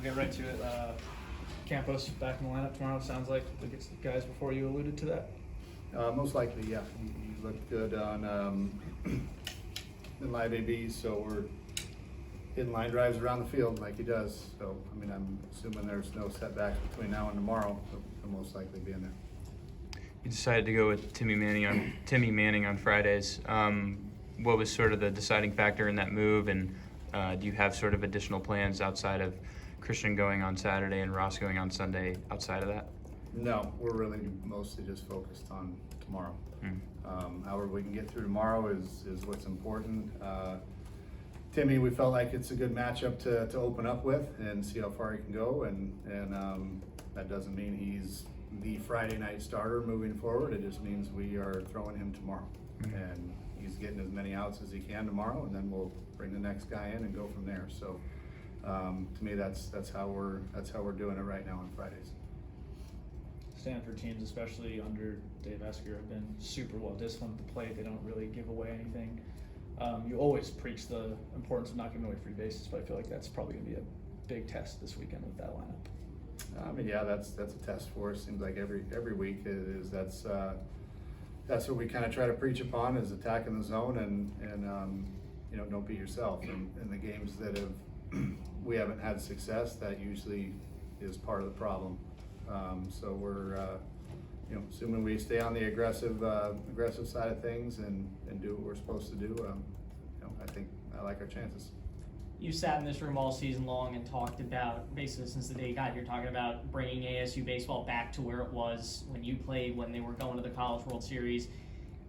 get right to it. Campos back in the lineup tomorrow. Sounds like the guys before you alluded to that. Most likely, yeah. He looked good on in live ABs, so we're hitting line drives around the field like he does. So, I mean, I'm assuming there's no setbacks between now and tomorrow. So he'll most likely be in there. You decided to go with Timmy Manning on Fridays. What was sort of the deciding factor in that move, and do you have sort of additional plans outside of Christian going on Saturday and Ross going on Sunday outside of that? No, we're really mostly just focused on tomorrow. However we can get through tomorrow is what's important. Timmy, we felt like it's a good matchup to open up with and see how far he can go, and that doesn't mean he's the Friday night starter moving forward. It just means we are throwing him tomorrow, and he's getting as many outs as he can tomorrow, and then we'll bring the next guy in and go from there. So to me, that's how we're doing it right now on Fridays. Stanford teams, especially under Dave Esker, have been super well disciplined at the plate. They don't really give away anything. You always preach the importance of not giving away free bases, but I feel like that's probably going to be a big test this weekend with that lineup. I mean, yeah, that's a test for us. Seems like every week it is. That's what we kind of try to preach upon, is attacking the zone and you know, don't be yourself. And in the games that we haven't had success, that usually is part of the problem. So we're you know, assuming we stay on the aggressive side of things and do what we're supposed to do. You know, I think I like our chances. You sat in this room all season long and talked about, basically since the day you got here, talking about bringing ASU baseball back to where it was when you played, when they were going to the College World Series.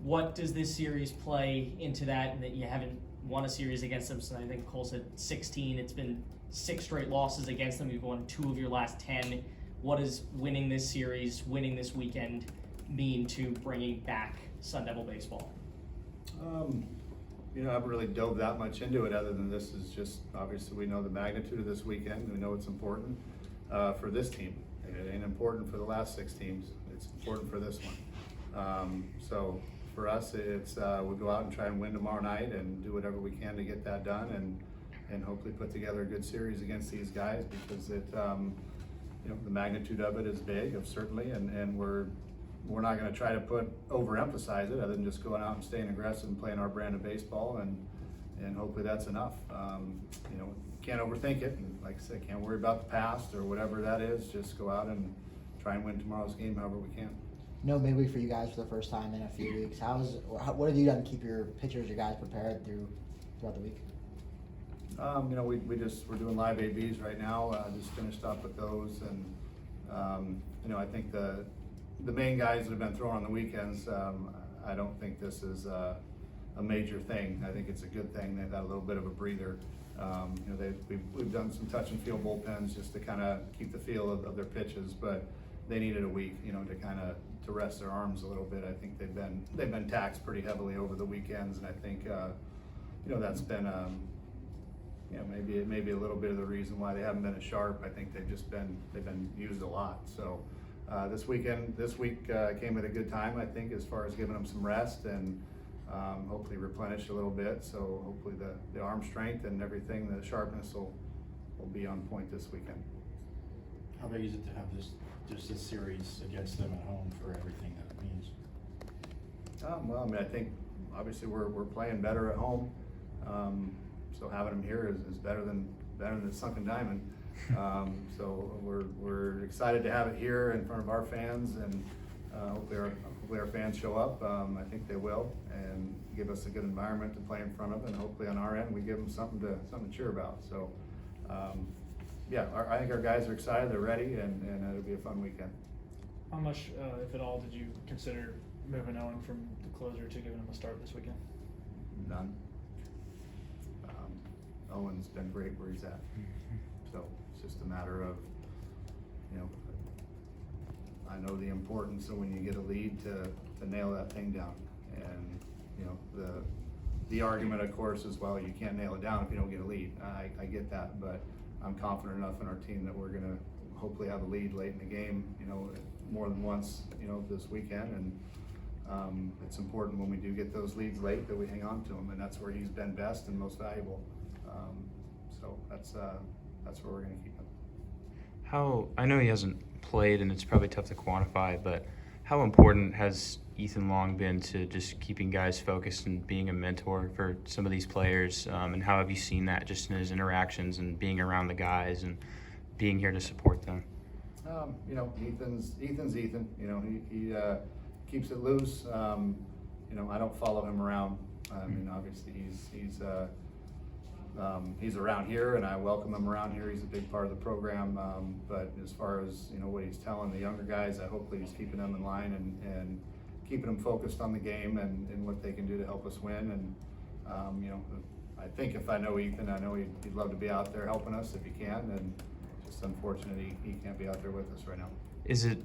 What does this series play into that, and that you haven't won a series against them since, I think Cole said 16. It's been 6 straight losses against them. You've won 2 of your last 10. What does winning this series, winning this weekend, mean to bringing back Sun Devil baseball? You know, I haven't really dove that much into it, other than this is just, obviously we know the magnitude of this weekend. We know it's important for this team. It ain't important for the last 6 teams. It's important for this one. So for us, it's we'll go out and try and win tomorrow night and do whatever we can to get that done, and hopefully put together a good series against these guys, because it you know, the magnitude of it is big, certainly, and we're not going to try to overemphasize it, other than just going out and staying aggressive and playing our brand of baseball, and hopefully that's enough. You know, can't overthink it, and like I said, can't worry about the past or whatever that is. Just go out and try and win tomorrow's game however we can. No midweek for you guys for the first time in a few weeks. What have you done to keep your pitchers, your guys prepared throughout the week? You know, we're doing live ABs right now. Just finished up with those, and you know, I think the main guys that have been throwing on the weekends, I don't think this is a major thing. I think it's a good thing. They've had a little bit of a breather. You know, we've done some touch and feel bullpens just to kind of keep the feel of their pitches, but they needed a week, you know, to rest their arms a little bit. I think they've been taxed pretty heavily over the weekends, and I think you know, that's been you know, maybe a little bit of the reason why they haven't been as sharp. I think they've been used a lot. So this week came at a good time, I think, as far as giving them some rest and hopefully replenish a little bit. So hopefully the arm strength and everything, the sharpness will be on point this weekend. How big is it to have this series against them at home for everything that it means? Well, I mean, I think obviously we're playing better at home. So having them here is better than the Sunken Diamond. So we're excited to have it here in front of our fans, and hopefully our fans show up. I think they will, and give us a good environment to play in front of, and hopefully on our end we give them something to cheer about. So yeah, I think our guys are excited, they're ready, and it'll be a fun weekend. How much, if at all, did you consider moving Owen from the closer to giving him a start this weekend? None. Owen's been great where he's at. So it's just a matter of, you know, I know the importance of when you get a lead to nail that thing down. And, you know, the argument, of course, is, well, you can't nail it down if you don't get a lead. I get that, but I'm confident enough in our team that we're going to hopefully have a lead late in the game, you know, more than once, you know, this weekend. And it's important when we do get those leads late that we hang on to them, and that's where he's been best and most valuable. So that's where we're going to keep him. I know he hasn't played and it's probably tough to quantify, but how important has Ethan Long been to just keeping guys focused and being a mentor for some of these players? And how have you seen that just in his interactions and being around the guys and being here to support them? You know, Ethan's Ethan. You know, he keeps it loose. You know, I don't follow him around. I mean, obviously he's around here, and I welcome him around here. He's a big part of the program. But as far as, you know, what he's telling the younger guys, hopefully he's keeping them in line and keeping them focused on the game and what they can do to help us win. And you know, I think if I know Ethan, I know he'd love to be out there helping us if he can. And just unfortunate he can't be out there with us right now. Is it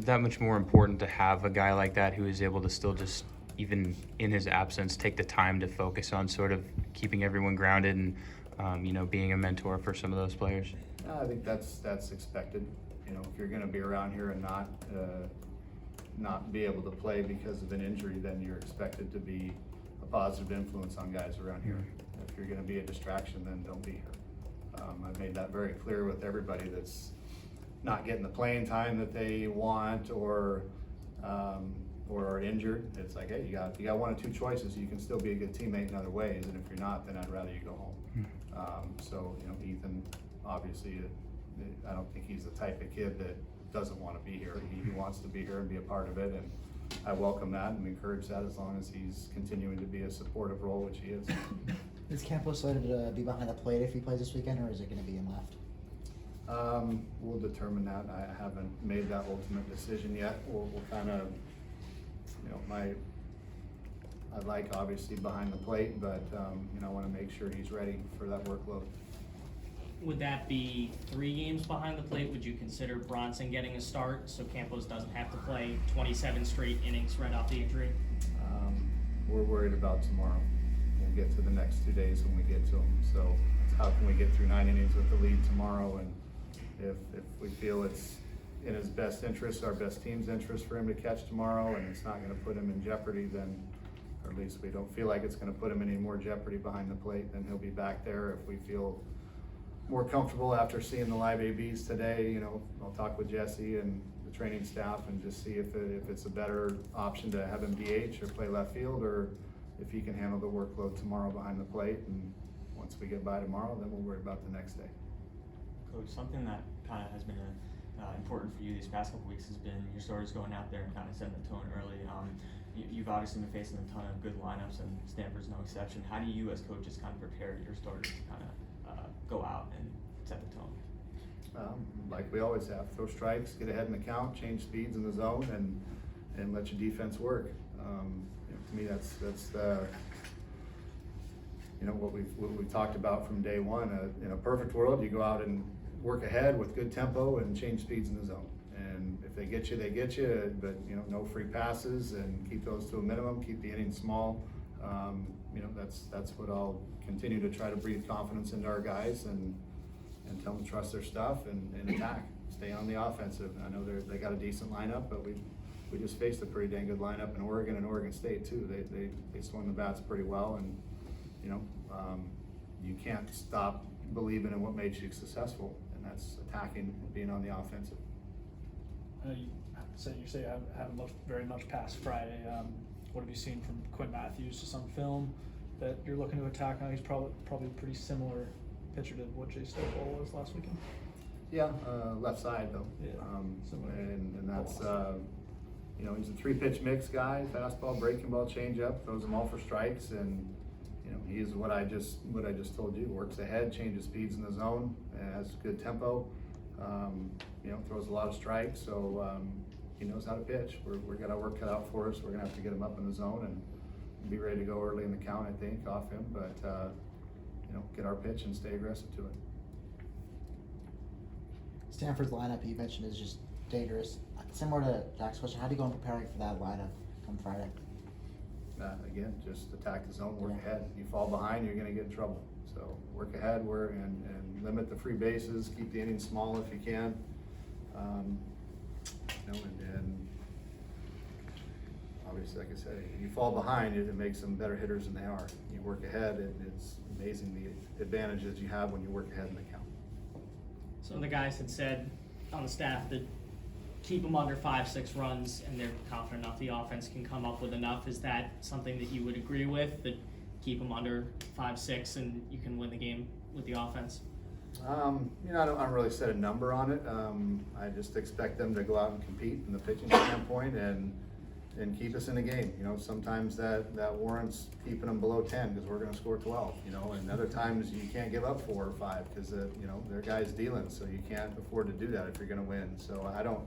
that much more important to have a guy like that who is able to still just, even in his absence, take the time to focus on sort of keeping everyone grounded and you know, being a mentor for some of those players? I think that's expected. You know, if you're going to be around here and not be able to play because of an injury, then you're expected to be a positive influence on guys around here. If you're going to be a distraction, then don't be here. I've made that very clear with everybody that's not getting the playing time that they want or are injured. It's like, hey, you got one of two choices. You can still be a good teammate in other ways, and if you're not, then I'd rather you go home. So, you know, Ethan, obviously, I don't think he's the type of kid that doesn't want to be here. He wants to be here and be a part of it, and I welcome that and encourage that as long as he's continuing to be a supportive role, which he is. Is Campos slated to be behind the plate if he plays this weekend, or is it going to be in left? We'll determine that. I haven't made that ultimate decision yet. We'll kind of, you know, I like obviously behind the plate, but you know, I want to make sure he's ready for that workload. Would that be 3 games behind the plate? Would you consider Bronson getting a start so Campos doesn't have to play 27 straight innings right off the injury? We're worried about tomorrow. We'll get to the next 2 days when we get to them. So how can we get through 9 innings with the lead tomorrow? And if we feel it's in his best interest, our best team's interest for him to catch tomorrow, and it's not going to put him in jeopardy, then, or at least we don't feel like it's going to put him in any more jeopardy behind the plate, then he'll be back there. If we feel more comfortable after seeing the live ABs today, you know, I'll talk with Jesse and the training staff and just see if it's a better option to have him DH or play left field, or if he can handle the workload tomorrow behind the plate. And once we get by tomorrow, then we'll worry about the next day. Coach, something that kind of has been important for you these past couple weeks has been your starters going out there and kind of setting the tone early. You've obviously been facing a ton of good lineups, and Stanford's no exception. How do you as coaches kind of prepare your starters to kind of go out and set the tone? Like we always have, throw strikes, get ahead in the count, change speeds in the zone, and let your defense work. You know, to me, that's the, you know, what we've talked about from day one. In a perfect world, you go out and work ahead with good tempo and change speeds in the zone. And if they get you, they get you. But you know, no free passes, and keep those to a minimum. Keep the innings small. You know, that's what I'll continue to try to breathe confidence into our guys and tell them to trust their stuff and attack. Stay on the offensive. I know they got a decent lineup, but we just faced a pretty dang good lineup in Oregon and Oregon State too. They swung the bats pretty well, and you know, you can't stop believing in what made you successful, and that's attacking and being on the offensive. I know you say I haven't looked very much past Friday. What have you seen from Quinn Matthews? Just on film that you're looking to attack now? He's probably a pretty similar pitcher to what Jay Stokoe was last weekend. Yeah, left side though. Yeah, similar. And that's you know, he's a 3-pitch mix guy: fastball, breaking ball, changeup. Throws them all for strikes, and you know, he is what I just told you. Works ahead, changes speeds in the zone, has good tempo. You know, throws a lot of strikes, so he knows how to pitch. We're got our work cut out for us. We're gonna have to get him up in the zone and be ready to go early in the count, I think, off him. But you know, get our pitch and stay aggressive to it. Stanford's lineup you mentioned is just dangerous. Similar to Jack's question, how do you go on preparing for that lineup come Friday? Again, just attack the zone, work ahead. You fall behind, you're going to get in trouble. So work ahead, and limit the free bases. Keep the innings small if you can. You know, and obviously, like I said, if you fall behind, it makes them better hitters than they are. You work ahead, it's amazing the advantages you have when you work ahead in the count. Some of the guys had said on the staff that keep them under 5-6 runs, and they're confident enough the offense can come up with enough. Is that something that you would agree with, that keep them under 5-6 and you can win the game with the offense? You know, I don't really set a number on it. I just expect them to go out and compete from the pitching standpoint and keep us in the game. You know, sometimes that warrants keeping them below 10 because we're going to score 12. You know, and other times you can't give up 4 or 5 because you know their guys dealing, so you can't afford to do that if you're going to win. So I don't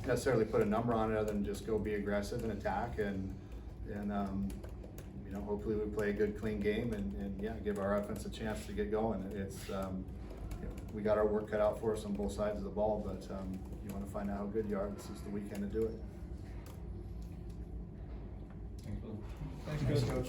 necessarily put a number on it other than just go be aggressive and attack and you know, hopefully we play a good clean game and yeah, give our offense a chance to get going. It's you know, we got our work cut out for us on both sides of the ball, but you want to find out how good you are, this is the weekend to do it. Thanks, Coach.